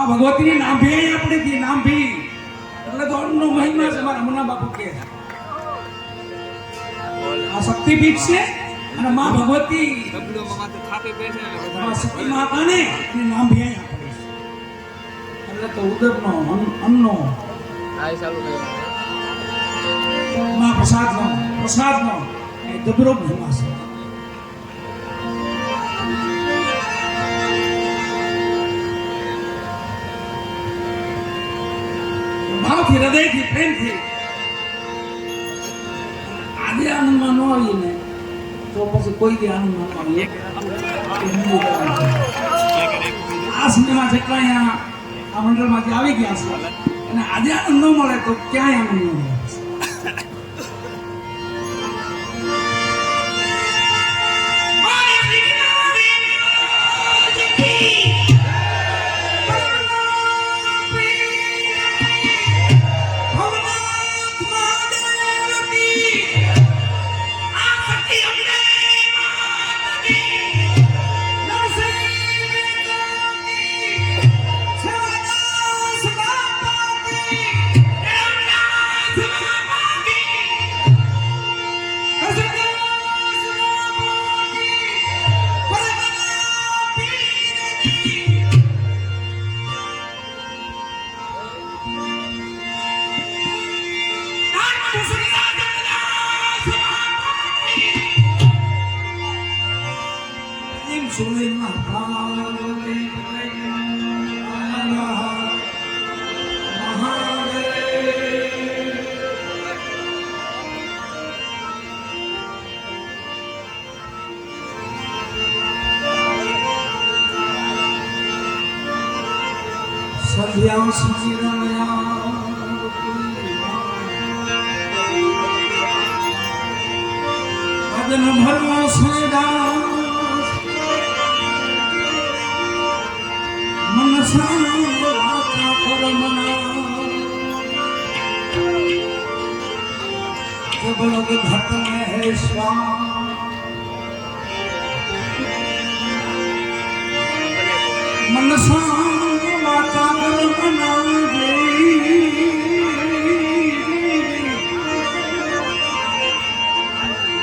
માં ભગવતીની નાભી આપણે દી નાભી એટલે તો અન્નનો મહિમા છે મારા મુના બાપુ કે આ શક્તિપીઠ છે અને માં ભગવતી શક્તિ માતાને નાભી આપણે એટલે તો ઉદરનો અન્નનો માં પ્રસાદનો એ દબરો મહિમા છે ભાવથી હૃદયથી પ્રેમથી આજે આનંદમાં ન આવીએ ને તો પછી કોઈ દી આનંદમાં ન આવીએ આ સમયમાં જેટલા અહીંયા આ મંડળમાંથી આવી ગયા છે અને આજે આનંદ ન મળે તો ક્યાંય આનંદ ન મળે સંધ્યા સુમિરણયા અદન ભરવા સેડા મનસા વાતા પરમના જબ લગ ઘટ મે હે સ્વા મનસા વાતા પરમના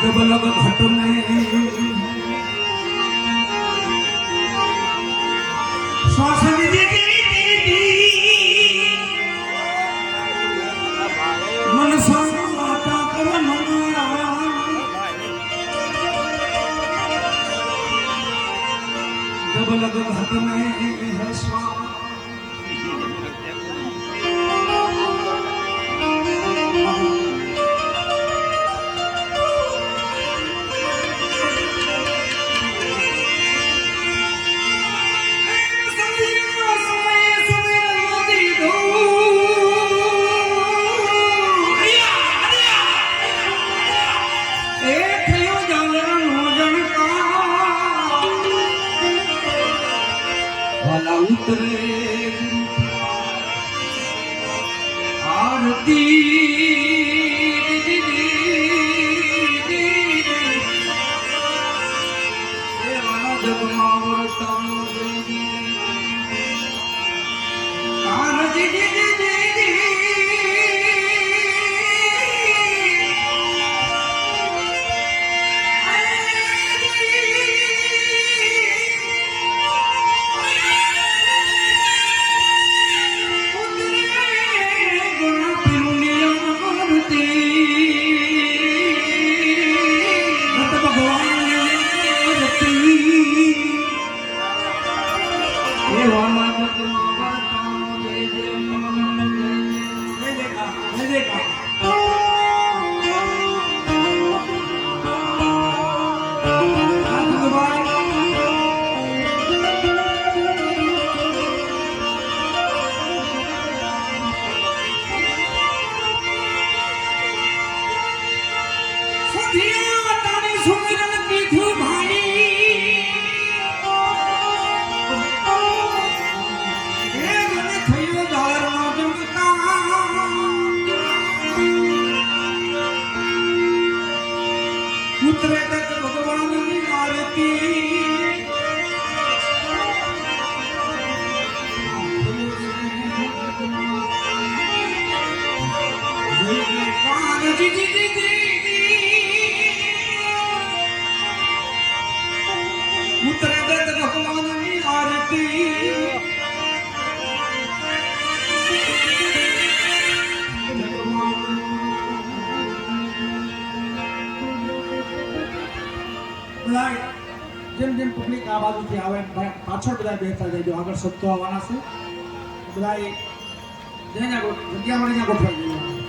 जब लग घट में श्वास मन वाता कर जब लग घट में है श्वास उतरे आरती जब मावरता ઉતરે દર્દ ભગવાનની આરતી જેમ જેમ પબ્લિક આ બાજુથી આવે પાછળ બધા બેસતા જાય આગળ સત્તો આવવાના છે બધા જગ્યા મળી ગોઠવાઈ ગઈ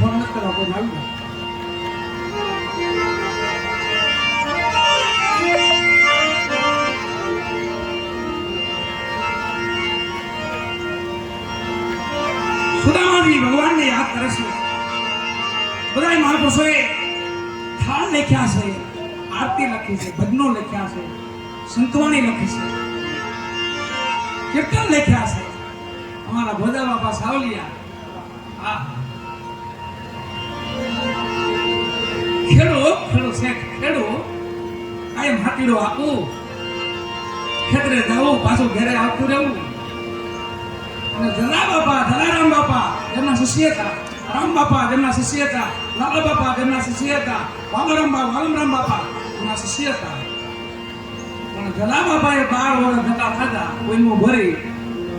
ફોન નથી કરવા કોઈ આવી જાય સુદામાજી ભગવાનને યાદ કરે છે બધા મહાપુરુષોએ થાળ લખ્યા છે આરતી લખી છે ભજનો લખ્યા છે સંતવાણી લખી છે કીર્તન લખ્યા છે અમારા ભોજા બાપા સાવલિયા આ ખેડો ખેડો શેખ ખેડો કાયમ હાથીડો આપું ખેતરે જવું પાછું ઘરે આવતું રહેવું અને જલા બાપા જલારામ બાપા જેમના શિષ્ય હતા રામ બાપા જેમના શિષ્ય હતા લાલા બાપા જેમના શિષ્ય હતા વાલરામ બાપા એમના શિષ્ય હતા પણ જલા બાપાએ 12 વર્ષ ધક્કા ખાધા કોઈનું ભરી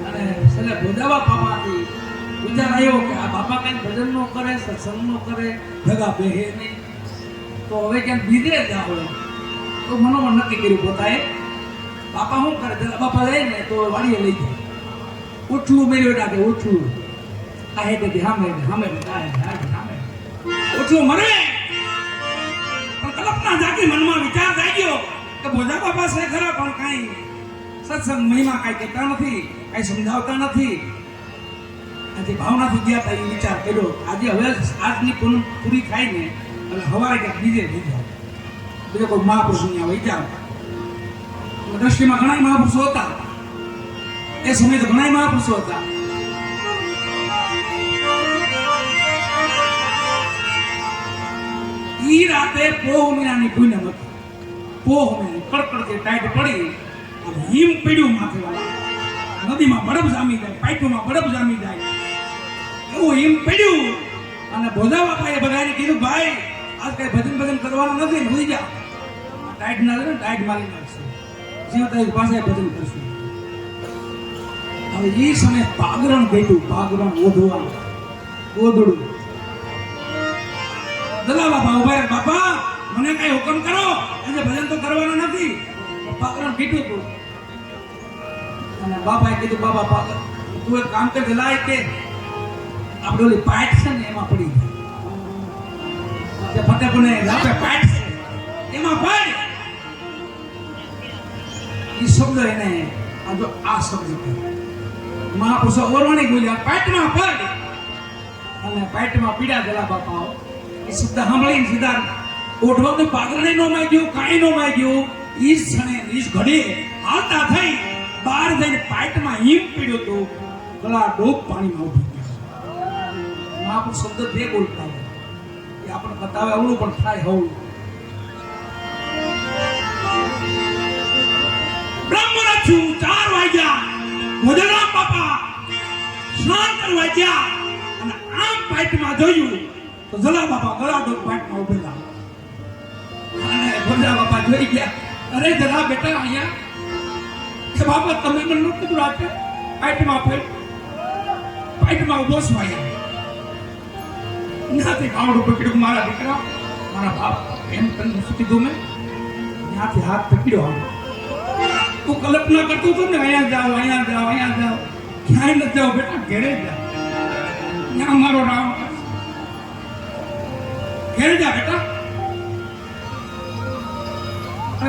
અને છેલ્લે ભોજા બાપામાંથી વિચાર આવ્યો કે આ બાપા કઈ ભજન નો કરે સત્સંગ નો કરે ભેગા બેહે નહીં તો હવે ક્યાંક બીજે જાવ તો મનોમન નક્કી કર્યું પોતાએ બાપા શું કરે જલા બાપા લઈ ને તો વાડીએ લઈ જાય ઉઠવું મેળ્યો ડાકે ઉઠવું આ હેઠેથી હામે ઉઠવું મરે પણ કલ્પના જાગી મનમાં વિચાર જાગ્યો કે ભોજા બાપા છે ખરા પણ કાંઈ સત્સંગ મહિમા કાંઈ કહેતા નથી કાંઈ સમજાવતા નથી આજે ભાવનાથી ગયા હતા એ વિચાર કર્યો આજે હવે આજની પૂરી થાય ને એટલે હવારે ક્યાંક બીજે લઈ જાઓ બીજો કોઈ મહાપુરુષ અહીંયા વહી જાઓ દ્રષ્ટિમાં ઘણા મહાપુરુષો હતા એ સમય તો ઘણા મહાપુરુષો હતા ઈ રાતે પોહ મહિનાની પૂનમ હતી પોહ મહિના કડકડતી ટાઈટ પડી અને હિમ પીડ્યું માથે વાળા નદીમાં બરફ જામી જાય પાઇપોમાં બરફ જામી જાય એવું હિમ પીડ્યું અને ભોજા બાપાએ બધાને કીધું ભાઈ આજ કઈ ભજન કરવાનું નથી ને હોઈ જા ટાઈટ ના લે ટાઈટ મારી નાખશે જીવતા પાસે ભજન કરશું હવે એ સમયે પાગરણ બેઠું પાગરણ ઓઢવા ઓઢડું દલા બાપા ઉભા બાપા મને કઈ હુકમ કરો આજે ભજન તો કરવાનું નથી પાગરણ બેઠું હતું અને બાપાએ કીધું બાબા પાગર તું એક કામ કર દલાય કે આપણે ઓલી પાઇટ છે ને એમાં પડી જાય ફતેપુરને લાપે પાઇટ છે એમાં પડ એ શબ્દ એને આ શબ્દ મહાપુરુષો ઓરવાણી બોલ્યા પાઇટમાં પડ અને પાઇટમાં પીડા દલા બાપા એ શબ્દ સાંભળીને સીધા ઓઢવાનું પાગરણે નો માંગ્યું કાંઈ નો માંગ્યું ઈ ક્ષણે ઈ ઘડીએ હાલતા થઈ બહાર જઈને પાઇટમાં હિમ પીડ્યો તો ગળા ડોક પાણીમાં ઉભી ગયા મહાપુરુષ શબ્દ બે બોલતા હોય એ આપણે બતાવે અવળું પણ થાય હવળું બ્રહ્મરક્ષુ 4 વાગ્યા ભોજરામ બાપા સ્નાન કરવા ગયા અને આમ પાઇટમાં જોયું તો જલા બાપા ગળા ડોક પાઇટમાં ઉભેલા અને ભોજા બાપા જોઈ ગયા અરે જલા બેટા અહીંયા કે બાપા તમે મને નતું કીધું રાતે પાઇટમાં ઉભો છો અહીંયા ત્યાંથી કાવડું પકડ્યું મારા દીકરા મારા બાપ એમ તને શું કીધું મેં ત્યાંથી હાથ પકડ્યો તું કલ્પના કરતો હતો ને અહીંયા જાઓ ક્યાંય નથી જાઓ બેટા ઘેરે જા ત્યાં મારો રામ ઘેરે જા બેટા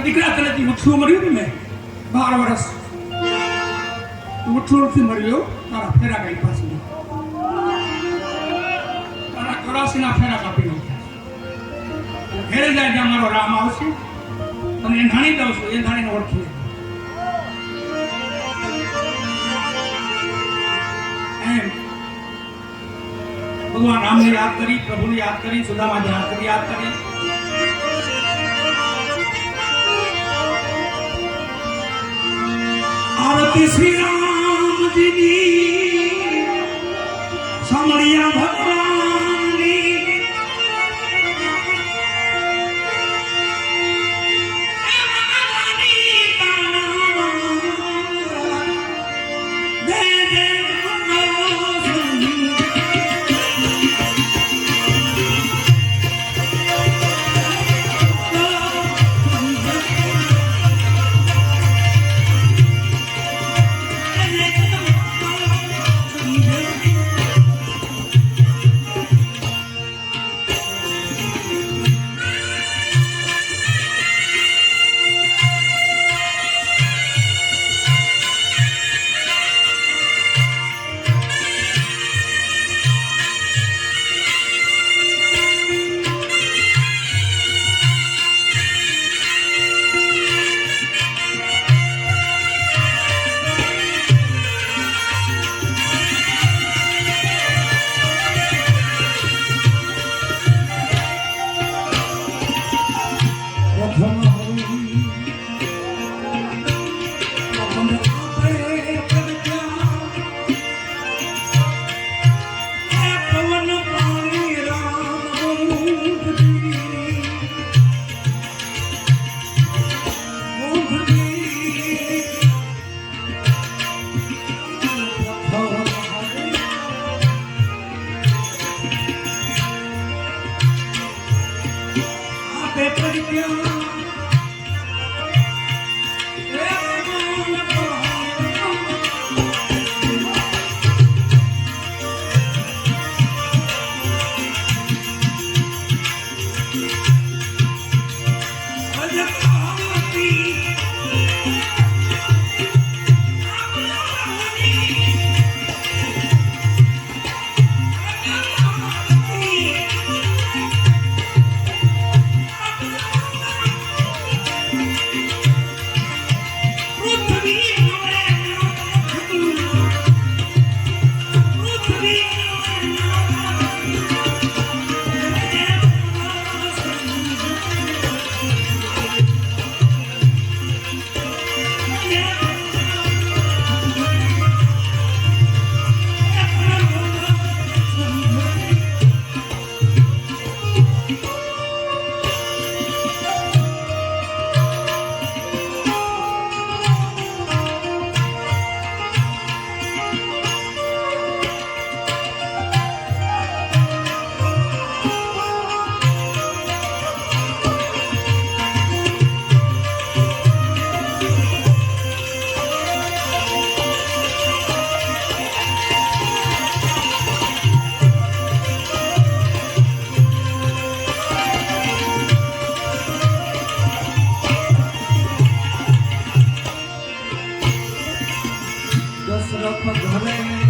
દીકરા તને ઉઠવું મળ્યું ને મેં 12 વર્ષ ઉઠવું નથી મળ્યો તારા ફેરા કઈ પાછી તારા કરાસીના ફેરા કાપી નાખ્યા ઘેરે જાય ત્યાં મારો રામ આવશે તને એ ધાણી દઉં છું એ ધાણીને ઓળખી એમ ભગવાન રામને યાદ કરી પ્રભુને યાદ કરી સુદામાને યાદ કરી આદિ શ્રી રામજીની સાંભળ્યા ભગવાનની દશરથ ઘરે